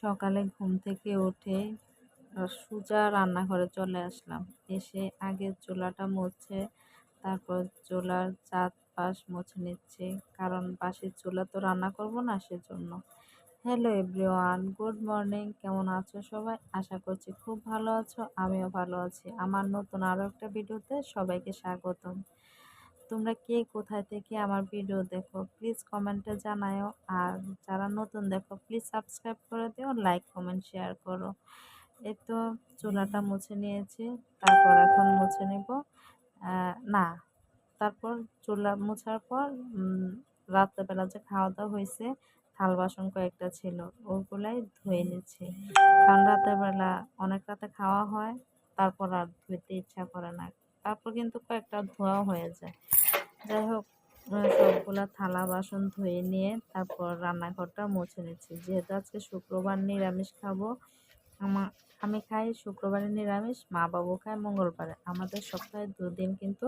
সকালে ঘুম থেকে উঠে সোজা রান্নাঘরে চলে আসলাম। এসে আগে চুলাটা মুছে তারপর চুলার চারপাশ মুছে নিচ্ছি, কারণ বাসি চুলা তো রান্না করব না সেজন্য। Hello everyone, good morning. কেমন আছো সবাই? আশা করছি খুব ভালো আছো, আমিও ভালো আছি। আমার নতুন আরও একটা ভিডিওতে সবাইকে স্বাগতম। তোমরা কে কোথায় থেকে আমার ভিডিও দেখো প্লিজ কমেন্টে জানাও, আর যারা নতুন দেখো প্লিজ সাবস্ক্রাইব করে দিও, লাইক কমেন্ট শেয়ার করো। এই তো চুলাটা মুছে নিয়েছি, তারপর এখন মুছে নিব না তারপর চুলা মোছার পর রাত্রেবেলা যে খাওয়া দাওয়া হয়েছে থাল বাসন কয়েকটা ছিল ওগুলাই ধুয়ে নিচ্ছি, কারণ রাতের বেলা অনেক রাতে খাওয়া হয়, তারপর আর ধুইতে ইচ্ছা করে না। তারপর কিন্তু কয়েকটা ধোয়াও হয়ে যায়। যাই হোক, সবগুলা থালা বাসন ধুয়ে নিয়ে তারপর রান্নাঘরটা মুছে নিচ্ছি, যেহেতু আজকে শুক্রবার নিরামিষ খাবো। আমি খাই শুক্রবারে নিরামিষ, মা বাবু খায় মঙ্গলবারে। আমাদের সপ্তাহে দুদিন কিন্তু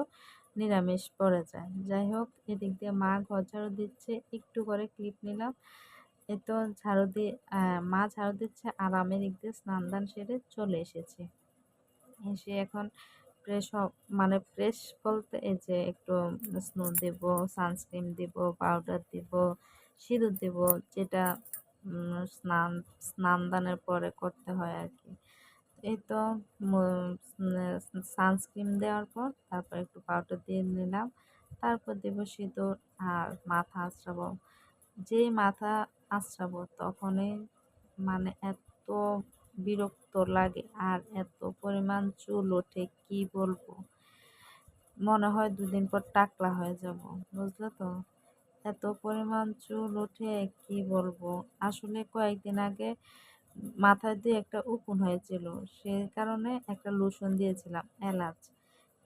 নিরামিষ পড়ে যায়। যাই হোক, এদিক দিয়ে মা ঘর ঝাড়ু দিচ্ছে, একটু করে ক্লিপ নিলাম। এ তো ঝাড়ু দিয়ে মা ঝাড়ু দিচ্ছে, আর আমি এদিক দিয়ে স্নান দান সেরে চলে এসেছি। এসে এখন ফ্রেশ মানে ফ্রেশ বলতে এই যে একটু স্নো দেব, সানস্ক্রিন দেব, পাউডার দেব, সিঁদুর দেব, যেটা স্নান দানের পরে করতে হয় আর কি। এই তো সানস্ক্রিন দেওয়ার পর তারপর একটু পাউডার দিয়ে নিলাম, তারপর দেব সিঁদুর আর মাথা আঁচড়াবো। যেই মাথা আঁচড়াবো তখনই মানে এত বিরক্ত লাগে আর এত পরিমাণ চুল ওঠে কি বলবো, মনে হয় দুদিন পর টাকলা হয়ে যাব, বুঝলে তো। এত পরিমাণ চুল ওঠে কি বলবো। আসলে কয়েকদিন আগে মাথায় দিয়ে একটা উকুন হয়েছিল, সে কারণে একটা লোশন দিয়েছিলাম এলাচ।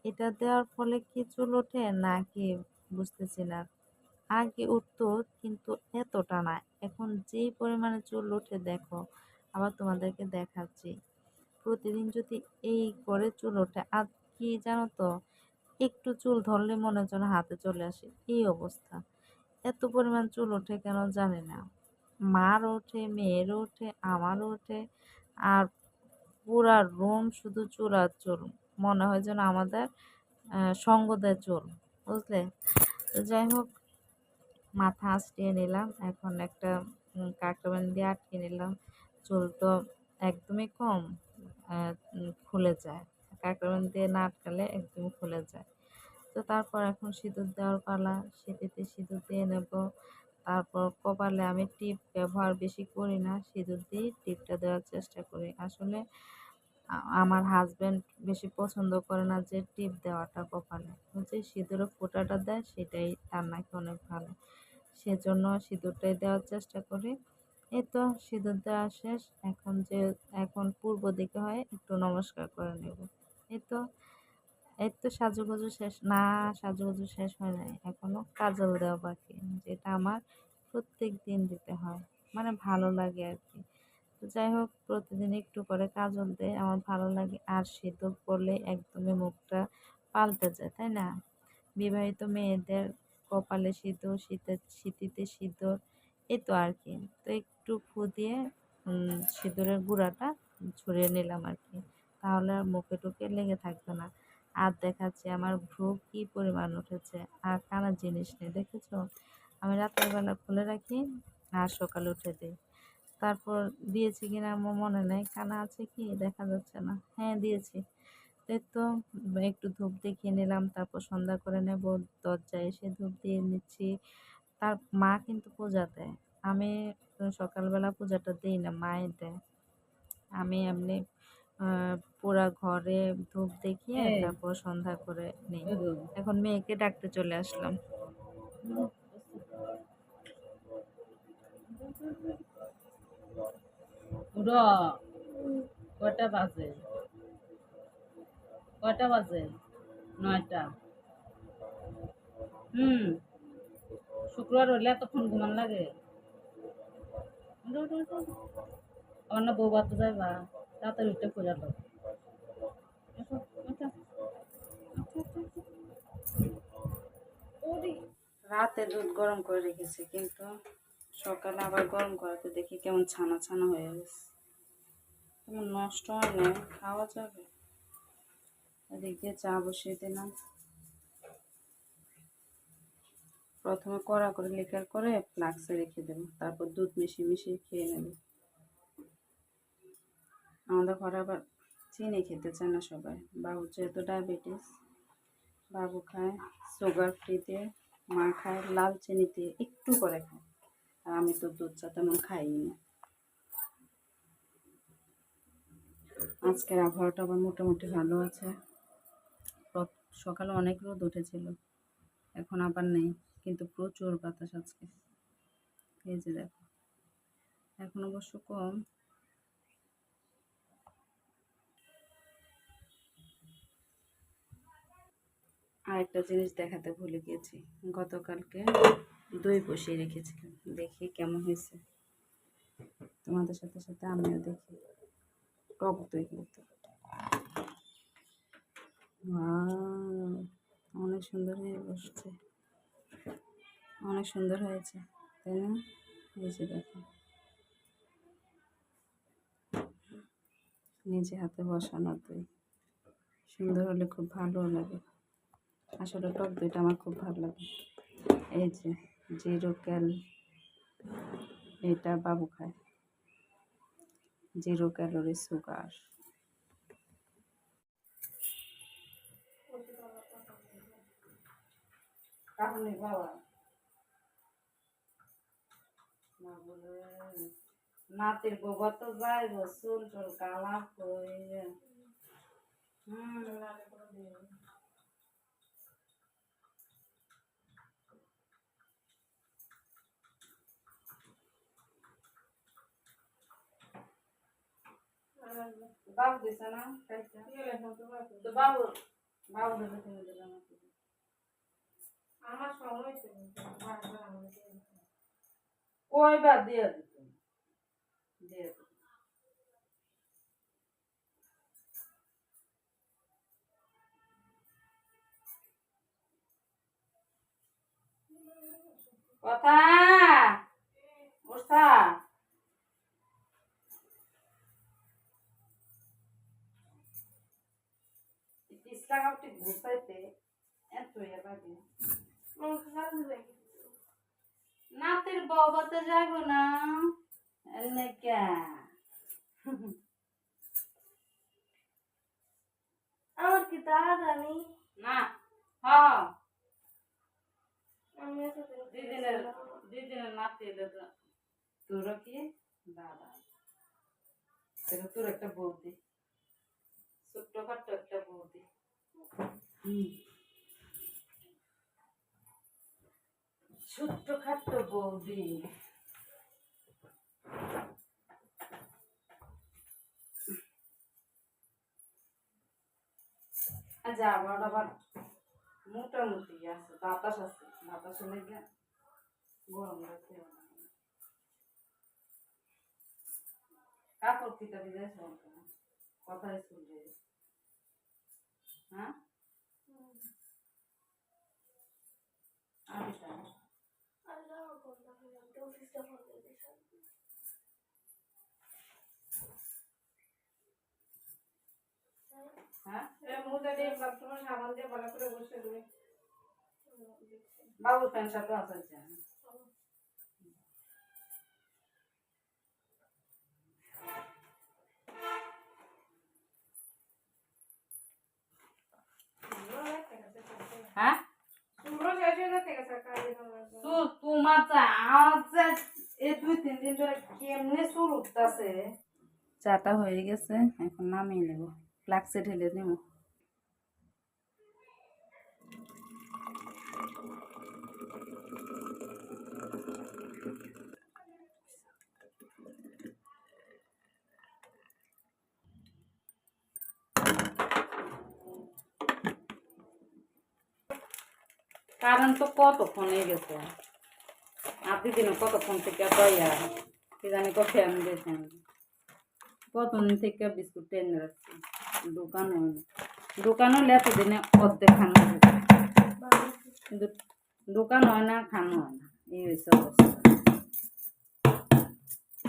এটা দেওয়ার ফলে কি চুল ওঠে নাকি বুঝতেছি না। আগে উঠতো কিন্তু এতটা না, এখন যেই পরিমাণে চুল ওঠে দেখো। আবার তোমাদেরকে দেখাচ্ছি, প্রতিদিন যদি এই করে চুল ওঠে। আর কি জানো তো, একটু চুল ধরলে মনে যেন হাতে চলে আসে, এই অবস্থা। এত পরিমাণ চুল ওঠে কেন জানি না। মার ওঠে, মেয়ের ওঠে, আমারও ওঠে, আর পুরা রুম শুধু চুল আর চুল। মনে হয় যেন আমাদের সঙ্গ দেয় চুল, বুঝলে। তো যাই হোক, মাথা আঁচড়িয়ে নিলাম, এখন একটা কাঁকড়াবান দিয়ে আটকে নিলাম। চুল তো একদমই কম, খুলে যায়। কাঁকড়াবান দিয়ে না আটকালে একদম খুলে যায়। তো তারপর এখন সিঁদুর দেওয়ার পালা, সেটিতে সিঁদুর দিয়ে নেব। তারপর কপালে আমি টিপ ব্যবহার বেশি করি না, সিঁদুর দিয়ে টিপটা দেওয়ার চেষ্টা করি। আসলে আমার হাজব্যান্ড বেশি পছন্দ করে না যে টিপ দেওয়াটা কপালে, যে সিঁদুরের ফোঁটাটা দেয় সেটাই তার নাকি অনেক ভালো, সেজন্য সিঁদুরটাই দেওয়ার চেষ্টা করি। এই তো সিঁদুর দেওয়া শেষ, এখন পূর্ব দিকে হয় একটু নমস্কার করে নেব। এই তো সাজুগুজু শেষ না, সাজুগুজু শেষ হয় নাই, এখনো কাজল দেওয়া বাকি, যেটা আমার প্রত্যেক দিন দিতে হয়, মানে ভালো লাগে আর কি। তো যাই হোক, প্রতিদিন একটু করে কাজল দেয়, আমার ভালো লাগে। আর সিঁদুর পরলে একদমই মুখটা পাল্টে যায়, তাই না? বিবাহিত মেয়েদের কপালে সিঁদুর, সিঁথিতে সিঁদুর, এই তো আর কি। তো একটু ফু দিয়ে সিঁদুরের গুঁড়াটা ছড়িয়ে নিলাম আর কি, তাহলে আর মুখে টুকে লেগে থাকবে না। আর দেখাচ্ছে আমার ভ্রু কি পরিমাণ উঠেছে, আর কানার জিনিস নেই, দেখেছো? আমি রাতের বেলা খুলে রাখি আর সকালে উঠে দিই। তারপর দিয়েছি কিনা আমার মনে নেই, কানা আছে কি দেখা যাচ্ছে না, হ্যাঁ দিয়েছি। এই তো একটু ধূপ দেখিয়ে নিলাম, তারপর সন্ধ্যা করে নেব। দরজায় এসে ধূপ দিয়ে নিচ্ছি। তার মা কিন্তু পূজা দেয়, আমি সকালবেলা পূজাটা দিই না, মাই দেয়। আমি এমনি পুরা ঘরে ধূপ দেখিয়ে তারপর সন্ধ্যা করে নিই। এখন মেয়েকে ডাকতে চলে আসলাম। কয়টা বাজে? কয়টা বাজে? 9টা। হুম, শুক্রবার হইলে এতক্ষণ ঘুমান লাগে? উঠো, উঠো, উঠো, উঠো। আমার না বউ বাতে যাইবা, তাড়াতাড়ি উঠে পড়ে লো। উঠো, উঠো, উঠো, উঠো, উঠো। ওরে, রাতে দুধ গরম করে রেখেছি কিন্তু সকালে আবার গরম করাতে দেখি কেমন ছানা ছানা হয়ে গেছে। তেমন নষ্ট হয় না, খাওয়া যাবে। এদিক দিয়ে চা বসিয়ে দিলাম। প্রথমে কড়া করে লিকার করে ফ্লাক্সে রেখে দেবো, তারপর দুধ মিশিয়ে মিশিয়ে খেয়ে নেব। আমাদের ঘরে আবার চিনি খেতে চায় না সবাই। বাবুর যেহেতু ডায়াবেটিস, বাবু খায় সুগার ফ্রিতে, মা খায় লাল চিনি দিয়ে একটু করে খায়, আর আমি তো দুধ চা তেমন খাই না। আজকের আবহাওয়াটা আবার মোটামুটি ভালো আছে। সকালে অনেক রোদ উঠেছিল, এখন আবার নেই, কিন্তু প্রচুর বাতাস আজকে। এই যে দেখো, এখন অবশ্য কম। আর একটা জিনিস দেখাতে ভুলে গিয়েছি, গতকালকে দই বসিয়ে রেখেছিলাম, দেখি কেমন হয়েছে। তোমাদের সাথে সাথে আমিও দেখি। টক দই কিন্তু অনেক সুন্দর হয়ে বসছে, অনেক সুন্দর হয়েছে, তাই না? এই যে দেখো, নিজে হাতে বসানো দই সুন্দর হলে খুব ভালো লাগে। আসলে টক দইটা আমার খুব ভালো লাগে। এই যে 0 ক্যাল, এটা বাবু খায়, 0 ক্যালোরি সুগার। তাহলে বাবা নাতির গোবর তো যাই গো, চুল টুল কালা হয়ে। বাবু দিছে না তো বাবু, বাবু দিলে তুমি দিলে না, আমার সময় কয়বার দিয়ে দিত, দিয়ে দিত। কথা বসা পিছলা কাপটি ঘুষাইতে এত ইয়ে লাগে। নাতের বাবাতে যাব না এনে কে আমার কি দাদা জানি না। হ্যাঁ আমি দিদিনের নাতি এলে তো তোর কি দাদা, সেটা তোর একটা বৌদি, ছোট্টখাট্ট একটা বৌদি। ছোট্টখাট্ট বৌদি। আচ্ছা আবার আবার মোটামুটি আছে, বাতাস আছে, বাতাসে লেগে গরম লাগছে। কাপড় কিটা দিয়ে কথাই শুনবে। হ্যাঁ আচ্ছা হ্যাঁ মুখে দিয়ে সবসময় সাবান দিয়ে ভালো করে বসে দেবে। বাবুর প্যান্ট শার্টও আছে। হ্যাঁ তোমার এই 2-3 দিন ধরে কেমনে চুল উঠতেছে। চাটা হয়ে গেছে, এখন নামিয়ে নেব, ফ্লাক্সে ঢেলে নেব। কারণ তো কতক্ষণ হয়ে গেছে, আপনি দিন কতক্ষণ থেকে দইয়া কি জানি কফি আমি দিয়েছেন, কতদিন থেকে বিস্কুট টেনে রাখছি। দোকান হলে এতদিনে অর্ধেক খানো হয়ে যাবে, কিন্তু দোকান হয় না, খানো হয় না, এই হয়েছে অবস্থা।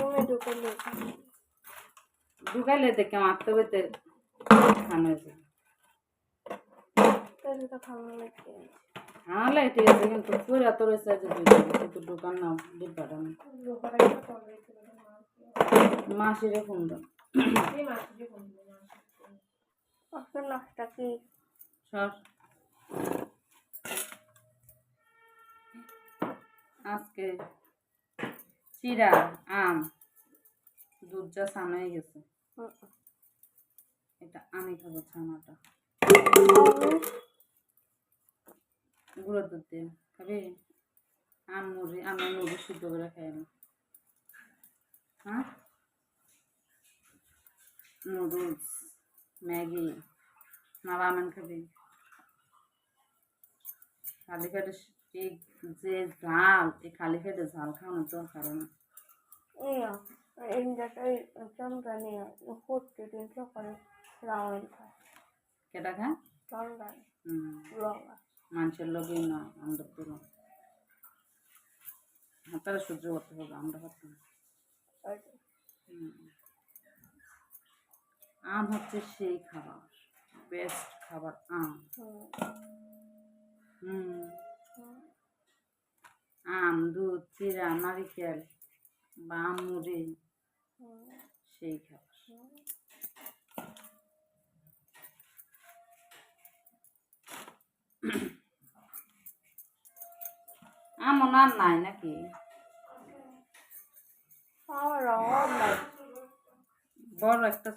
তুমি ঢুকাইলে ঢুকাইলে দেখে মারতে পেতে খানো হয়েছে তাহলে তো খাওয়া লাগবে আনলে ঠিক আছে কিন্তু পুরা তো রয়েছে যে কিন্তু দোকান না ডিব্বাটা না মাসিরে ফোন দাও আজকে নাস্তা কি সর আজকে চিরা আম দুধ যা ছানা হয়ে গেছে এটা আমি খাবো ছানাটা গুঁড়ো দুধ দিয়ে খাবি আমি মুড়ি সিদ্ধ করে খাই আমি হ্যাঁ নুডলস ম্যাগি না রামেন খাবি খালি পেটে এই যে ঝাল এই খালি পেটে ঝাল খাওয়ানোর দরকার না ইন্ডিয়াটাই চন্দ্রানি প্রতিদিন সকালে রাউন্ড খায় কেটা খা চন্দ্রানি লঙ্কা মানুষের লোকই না আমাদের তো তারা সহ্য করতে হবে আমরা পারতাম না। আম হচ্ছে সেই খাবার বেস্ট খাবার আম আম দুধ চিরা নারিকেল বা আম মুড়ি সেই খাবার আমন আর নাই নাকি আমার রঙ নাই বড় একটা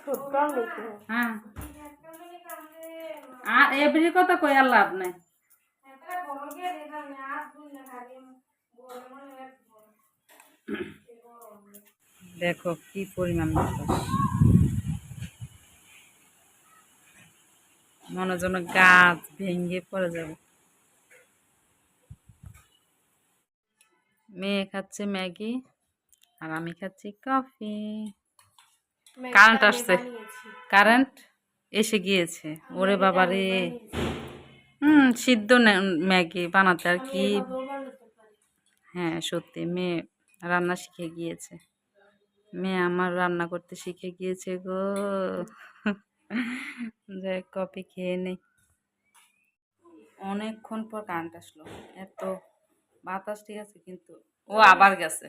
সুতরাং দেখি হ্যাঁ আর এবারে কথা কই আর লাভ নাই দেখো কি পরিমাণ বাতাস মনে যেন গাছ ভেঙে পড়ে যাবে মেয়ে খাচ্ছে ম্যাগি আর আমি খাচ্ছি কফি কারেন্ট আসছে কারেন্ট এসে গিয়েছে ওরে বাবারে সিদ্ধ ম্যাগি বানাতে আর কি হ্যাঁ সত্যি মেয়ে রান্না শিখে গিয়েছে মেয়ে আমার রান্না করতে শিখে গিয়েছে গো যাই কফি খেয়ে নেই অনেকক্ষণ পর কারেন্ট আসলো এত বাতাস ঠিক আছে কিন্তু ও আবার গেছে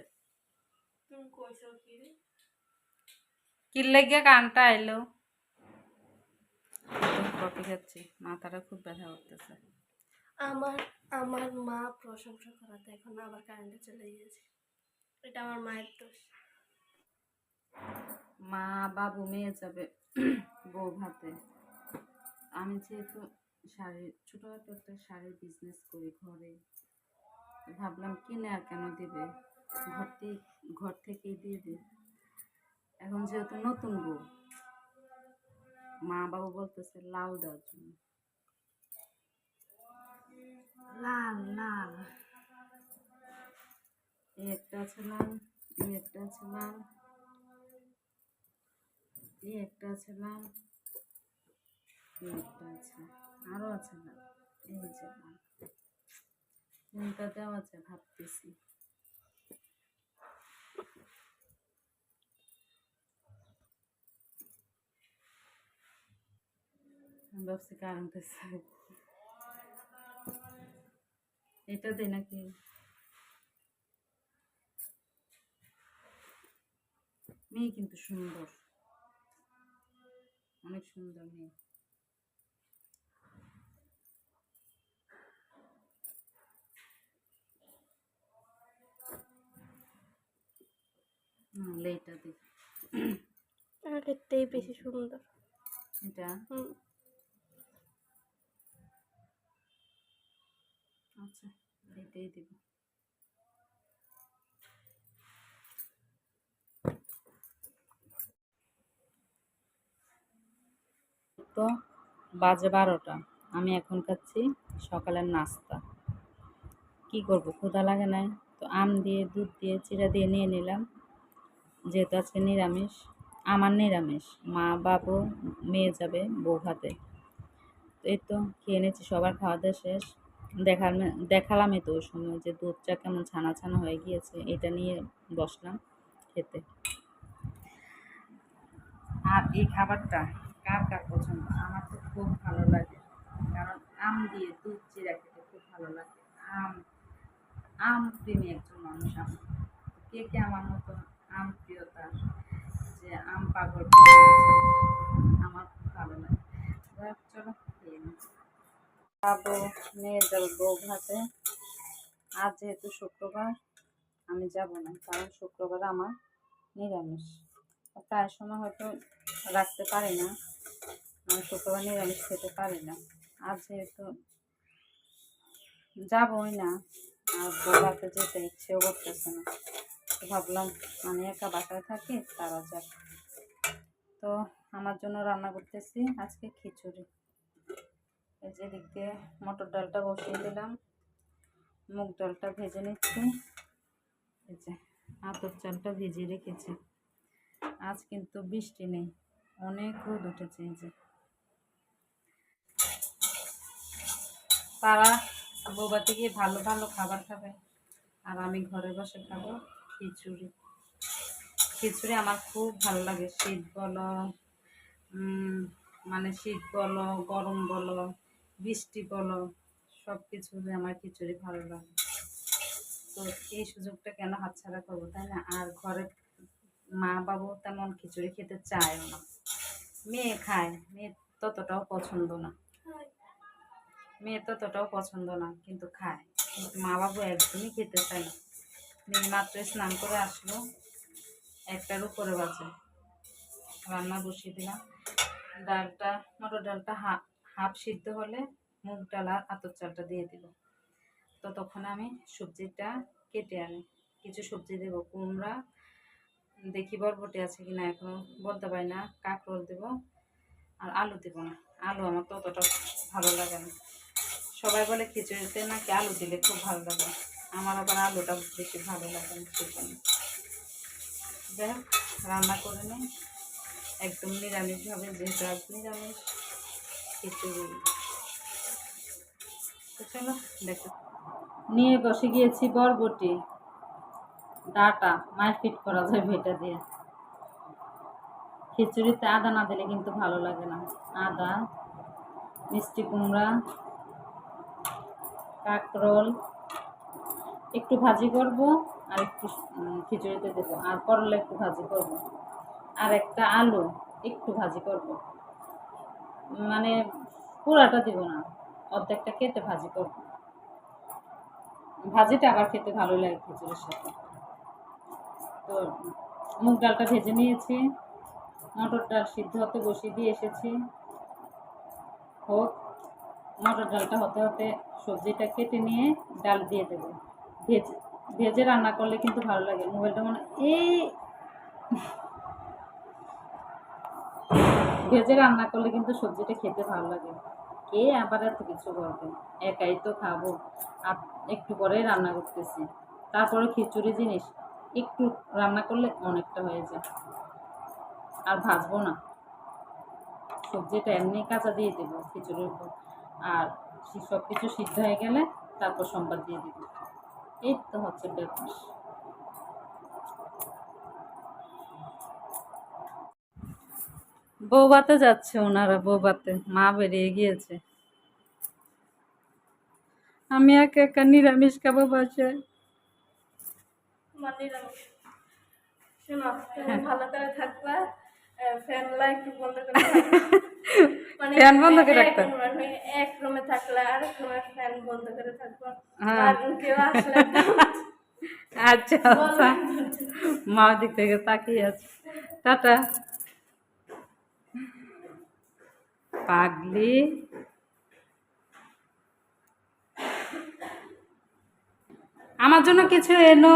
কি লেগে কারেন্টটা এলো কফি খাচ্ছি মাথাটা খুব ব্যথা করতেছে আমার আমার মা প্রশংসা করাতে এখন আবার কারেন্টে চলে গিয়েছে এটা আমার মায়ের দোষ মা বাবু মেয়ে যাবে বউ ভাতে আমি যেহেতু শাড়ির ছোটখাটো একটা শাড়ির বিজনেস করি ঘরে ভাবলাম কিনে আর কেন দিবে ঘর থেকেই দিয়ে দিই এখন যেহেতু নতুন বউ মা বাবু বলতেছে লাল দেওয়ার জন্য লাল লাল এই একটা আছে লাল এই একটা আছে লাল এই একটা আছে লাল এই একটা আছে আরো আছে লাল এই যে লাল কোনটা দেওয়া আছে ভাবতেছি ভাবছি কারেন্ট আছে এটা দেয় নাকি মেয়ে কিন্তু সুন্দর অনেক সুন্দর মেয়ে লেটা দি আগেরটাই বেশি সুন্দর এটা আচ্ছা এটাই দিব তো বাজে 12টা আমি এখন খাচ্ছি সকালের নাস্তা কি করব ক্ষুধা লাগে না তো আম দিয়ে দুধ দিয়ে চিরা দিয়ে নিয়ে নিলাম যেহেতু আজকে নিরামিষ আমার নিরামিষ মা বাবু মেয়ে যাবে বউ ভাতে তো এই তো খেয়ে নিচ্ছি সবার খাওয়া দাওয়া শেষ দেখালামই তো ওই সময় যে দুধটা কেমন ছানা ছানা হয়ে গিয়েছে, এটা নিয়ে বসলাম খেতে। আর এই খাবারটা কার কার পছন্দ? আমার তো খুব ভালো লাগে, কারণ আম দিয়ে দুধ চিড়া খেতে খুব ভালো লাগে। আম আম প্রেমী একজন মানুষ আমি। কে কে আমার মতো আম প্রিয়তা, যে আম পাগল প্রিয় আছে, আমার খুব ভালো লাগে। যাই হোক, চলো খেয়ে নিই। খাবো, নিয়ে যাবো বউ ভাতে। আজ যেহেতু শুক্রবার, আমি যাব না, কারণ শুক্রবার আমার নিরামিষ। প্রায় সময় হয়তো রাখতে পারি না, আমি শুক্রবার নিরামিষ খেতে পারি না। আজ যেহেতু যাবই না, আর বউভাতে যেতে ইচ্ছেও করতেছে না, তো ভাবলাম আমি একা বাসায় থাকি, তারা যাক। তো আমার জন্য রান্না করতেছি আজকে খিচুড়ি। এই যে দিক দিয়ে মটর ডালটা বসিয়ে দিলাম, মুগ ডালটা ভেজে নিচ্ছি, এই যে আতপ চালটা ভিজিয়ে রেখেছি। আজ কিন্তু বৃষ্টি নেই, অনেক রোদ উঠেছে। এই যে তারা বৌবাতে গিয়ে ভালো ভালো খাবার খাবে, আর আমি ঘরে বসে খাবো খিচুড়ি। খিচুড়ি আমার খুব ভালো লাগে, শীত বলো, মানে শীত বলো, গরম বলো, বৃষ্টি বলো, সব কিছুতে আমার খিচুড়ি ভালো লাগে। তো এই সুযোগটা কেন হাতছাড়া করবো, তাই না? আর ঘরে মা বাবু তেমন খিচুড়ি খেতে চায়ও না। মেয়ে খায়, মেয়ে ততটাও পছন্দ না, মেয়ে ততটাও পছন্দ না, কিন্তু খায়। কিন্তু মা বাবু একদমই খেতে চায় না। মেয়ে মাত্র স্নান করে আসলো, 1টার উপরে বাজে। রান্না বসিয়ে দিলাম, ডালটা, মটর ডালটা হাফ সিদ্ধ হলে মুগ ডাল আর আতপ চালটা দিয়ে দিব। ততক্ষণ আমি সবজিটা কেটে আনি, কিছু সবজি দেবো, কুমড়া, দেখি বরবটি আছে কিনা এখনো বলতে পারি না, কাঁকরোল দেবো, আর আলু দেবো না। আলু আমার ততটা ভালো লাগে না। সবাই বলে খিচুড়িতে নাকি আলু দিলে খুব ভালো লাগে, আমার আবার আলুটা বেশি ভালো লাগে না, সেজন্য। যাই হোক, রান্না করে নিই একদম নিরামিষভাবে, যেহেতু আজ নিরামিষ খিচুড়ি। তো চলো দেখো, নিয়ে বসে গিয়েছি বরবটি, ডাটা মারপিট করা যায় ভেটা দিয়ে। খিচুড়িতে আদা না দিলে কিন্তু ভালো লাগে না। আদা, মিষ্টি কুমড়া, কাঁকরোল একটু ভাজি করব, আর একটু খিচুড়িতে দেবো, আর করলা একটু ভাজি করব, আর একটা আলু একটু ভাজি করব, মানে পুরাটা দিব না, অর্ধেকটা কেটে ভাজি করব। ভাজিটা আবার খেতে ভালো লাগে খিচুড়ির সাথে। তো মুগ ডালটা ভেজে নিয়েছি, মটর ডাল সিদ্ধ হতে বসিয়ে দিয়ে এসেছি, হোক। মটর ডালটা হতে হতে সবজিটা কেটে নিয়ে ডাল দিয়ে দেবো। ভেজে ভেজে রান্না করলে কিন্তু ভালো লাগে। মোবাইলটা মনে এই ভেজে রান্না করলে কিন্তু সবজিটা খেতে ভালো লাগে। কে আবার এত কিছু করবে, একাই তো খাবো। আর একটু পরেই রান্না করতেছি, তারপরে খিচুড়ি জিনিস একটু রান্না করলে অনেকটা হয়ে যায়। আর ভাজবো না, সবজিটা এমনি কাঁচা দিয়ে দেবো খিচুড়ির উপর, আর সব কিছু সিদ্ধ হয়ে গেলে তারপর সম্বাদ দিয়ে দেবো। এই তো হচ্ছে ব্যাপার। বৌভাতে যাচ্ছে ওনারা, বৌভাতে মা বেরিয়ে গিয়েছে, আমি একা একা নিরামিষ খাবো বাসায়। আমার নিরামিষ। শোনো, তুমি ভালো করে থাকবা, ফ্যান লাইট একটু বন্ধ করে থাকবা। মানে ফ্যান বন্ধ করে রাখতে, এক রুমে থাকলে আরেক রুমে ফ্যান বন্ধ করে থাকবা। হ্যাঁ। আর কেউ আসলে আচ্ছা আচ্ছা, মা দিক থেকে তাকিয়ে আছে। টাটা পাগলি। আমার জন্য কিছু এনো।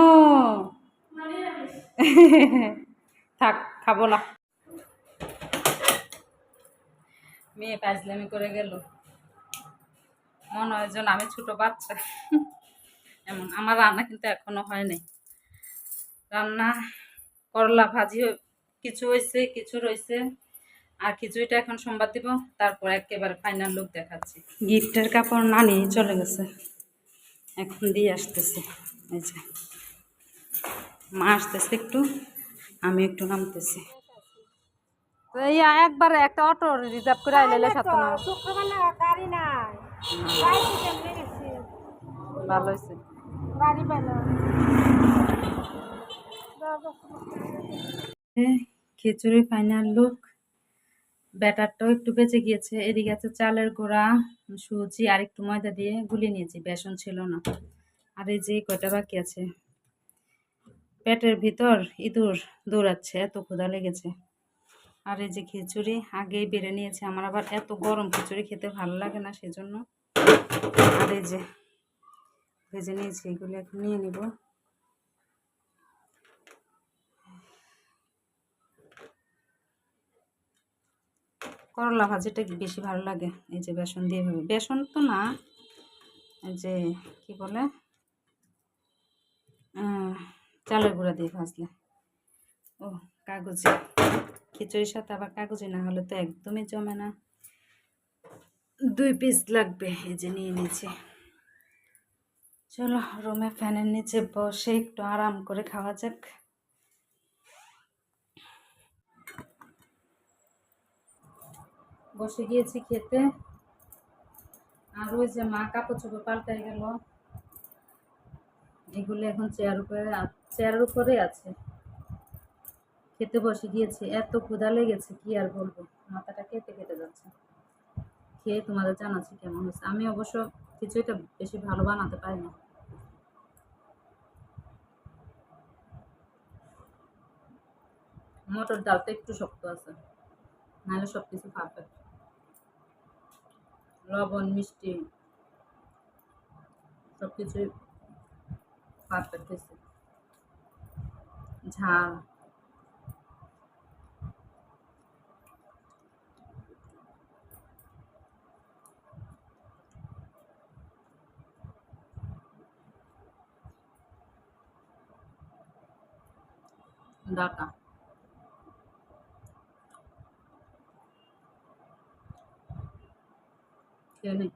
থাক, খাবো না। মেয়ে ফাজলামি করে গেল, মনে হয় যেন আমি ছোট বাচ্চা। এমন। আমার রান্না কিন্তু এখনো হয় নাই। রান্না করলা ভাজি কিছু হয়েছে, কিছু রয়েছে, আর খিচুড়িটা এখন সোমবার দিব, তারপর একেবারে ফাইনাল লুক দেখাচ্ছি। গিফটের কাপড় নানি চলে গেছে, এখন দিয়ে আসতেছে। এই যে মা আসতেছে একটু, আমি একটু নামতেছি। তো এই একবার একটা অটো রিজার্ভ করে আইলে সাথে না, শুক্রবেলা গাড়ি নাই, গাড়িতে কেমনে গেছি, ভালো হয়েছে। গাড়ি পেলো। খিচুড়ি ফাইনাল লুক। ব্যাটারটাও একটু বেঁচে গিয়েছে। এদিকে আছে চালের গুঁড়া, সুজি আর একটু ময়দা দিয়ে গুলিয়ে নিয়েছি, বেসন ছিল না। আর এই যে কয়টা বাকি আছে, পেটের ভিতর ইঁদুর দৌড়াচ্ছে, এত ক্ষুধা লেগেছে। আর এই যে খিচুড়ি আগেই বেড়ে নিয়েছে, আমার আবার এত গরম খিচুড়ি খেতে ভালো লাগে না, সেজন্য। আর এই যে ভেজে নিয়েছি, এগুলো এখন নিয়ে নিব। করলা ভাজিটা বেশি ভালো লাগে, এই যে বেসন দিয়ে ভাবে, বেসন তো না, এই যে কি বলে চালের গুঁড়া দিয়ে ভাজলে। ও কাগজি, খিচুড়ির সাথে আবার কাগজি না হলে তো একদমই জমে না। 2 পিস লাগবে, এই যে নিয়ে নিয়েছি। চলো রুমে ফ্যানের নিচে বসে একটু আরাম করে খাওয়া যাক। বসে গিয়েছি খেতে। আর ওই যে মা কাপড় চোপড় পাল্টাই গেল, এগুলো এখন চেয়ারের উপরে আছে। খেতে বসে গিয়েছি, এত ক্ষুধা লেগেছে কি আর বলবো, মাথাটা কেটে কেটে যাচ্ছে। খেয়ে তোমাদের জানাচ্ছি কেমন হয়েছে। আমি অবশ্য খিচুড়িটা বেশি ভালো বানাতে পারি না। মটর ডালটা একটু শক্ত আছে, নাহলে সব কিছু পারফেক্ট। লবণ মিষ্টি সব কিছুই পারফেক্ট হয়েছে। ঝাল ডাটা, খেয়ে নেই।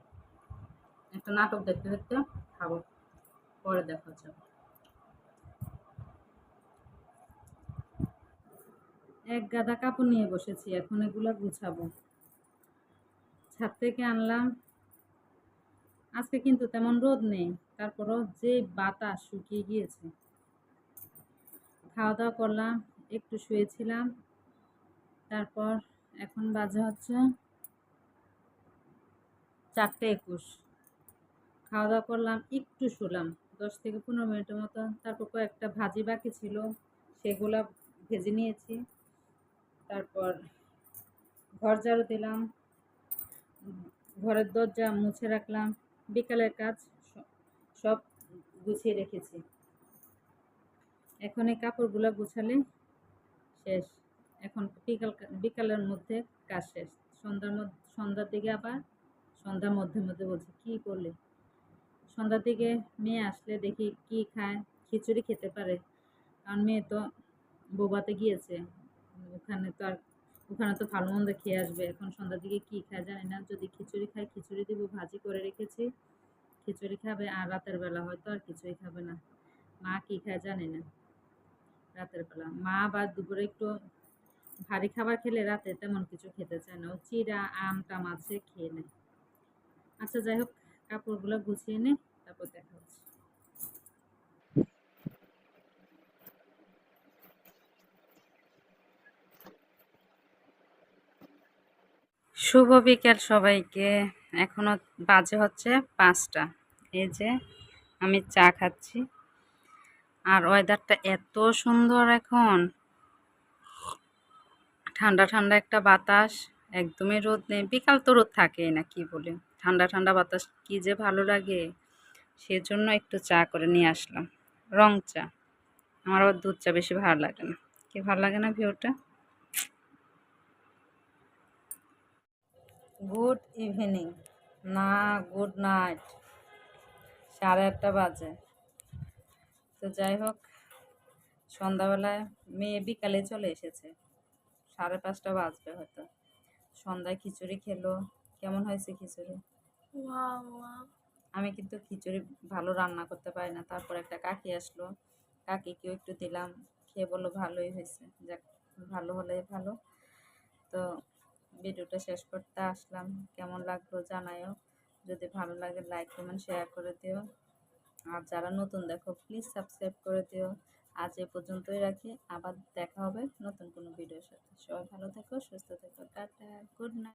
একটা নাটক দেখতে দেখতে খাবো, পরে দেখা হচ্ছে। এক গাদা কাপড় নিয়ে বসেছি, এখন এগুলো গুছাবো। ছাদ থেকে আনলাম, আজকে কিন্তু তেমন রোদ নেই, তারপরও যে বাতাস, শুকিয়ে গিয়েছে। খাওয়া দাওয়া করলাম, একটু শুয়েছিলাম, তারপর এখন বাজে হচ্ছে 4:21। খাওয়া দাওয়া করলাম, একটু শুলাম 10 থেকে 15 মিনিটের মতো। তারপর কয়েকটা ভাজি বাকি ছিল, সেগুলা ভেজে নিয়েছি। তারপর ঘর ঝাড়ু দিলাম, ঘরের দরজা মুছে রাখলাম, বিকালের কাজ সব গুছিয়ে রেখেছি। এখন এই কাপড়গুলো গুছালে শেষ। এখন বিকালের মধ্যে কাজ শেষ। সন্ধ্যার দিকে আবার, সন্ধ্যার মধ্যে মধ্যে বলছি কি করলে, সন্ধ্যার দিকে মেয়ে আসলে দেখি কি খায়। খিচুড়ি খেতে পারে, কারণ মেয়ে তো বোবাতে গিয়েছে, ওখানে তো ভালো মন্দ খেয়ে আসবে। এখন সন্ধ্যার দিকে কি খায় জানি না, যদি খিচুড়ি খায় খিচুড়ি দিব, ভাজি করে রেখেছি, খিচুড়ি খাবে। আর রাতের বেলা হয়তো আর কিছুই খাবে না। মা কি খায় জানি না। রাতের বেলা মা বা দুপুরে একটু ভারী খাবার খেলে রাতে তেমন কিছু খেতে চায় না, ও চিড়া আম টাম আছে খেয়ে নেয়। আচ্ছা যাই হোক, কাপড়গুলো গুছিয়ে নে, তারপর দেখা হচ্ছে। শুভ বিকেল সবাইকে। এখনো বাজে হচ্ছে 5টা। এই যে আমি চা খাচ্ছি, আর ওয়েদারটা এত সুন্দর, এখন ঠান্ডা ঠান্ডা একটা বাতাস, একদমই রোদ নেই। বিকাল তো রোদ থাকেই না, কি বলে, ঠান্ডা ঠান্ডা বাতাস কি যে ভালো লাগে। সেজন্য একটু চা করে নিয়ে আসলাম, রং চা। আমার আবার দুধ চা বেশি ভালো লাগে না। কি ভালো লাগে না ভিউটা। গুড ইভিনিং, না গুড নাইট, 8:30 বাজে। তো যাই হোক, সন্ধ্যাবেলায় মেয়ে বিকালে চলে এসেছে, 5:30 বাজবে হয়তো। সন্ধ্যায় খিচুড়ি খেলো। কেমন হয়েছে খিচুড়ি? Wow wow. আমি কিন্তু খিচুড়ি ভালো রান্না করতে পারি না। তারপর একটা কাকি আসলো, কাকিকেও একটু দিলাম, খেয়ে বললো ভালোই হয়েছে। যাক, ভালো হলে ভালো। তো ভিডিওটা শেষ করতে আসলাম। কেমন লাগলো জানায়ও। যদি ভালো লাগে লাইক কমেন্ট শেয়ার করে দিও। আর যারা নতুন দেখো প্লিজ সাবস্ক্রাইব করে দিও। আজ এ পর্যন্তই রাখি, আবার দেখা হবে নতুন কোনো ভিডিওর সাথে। সবাই ভালো থেকো, সুস্থ থেকো, টাটা, গুড নাইট।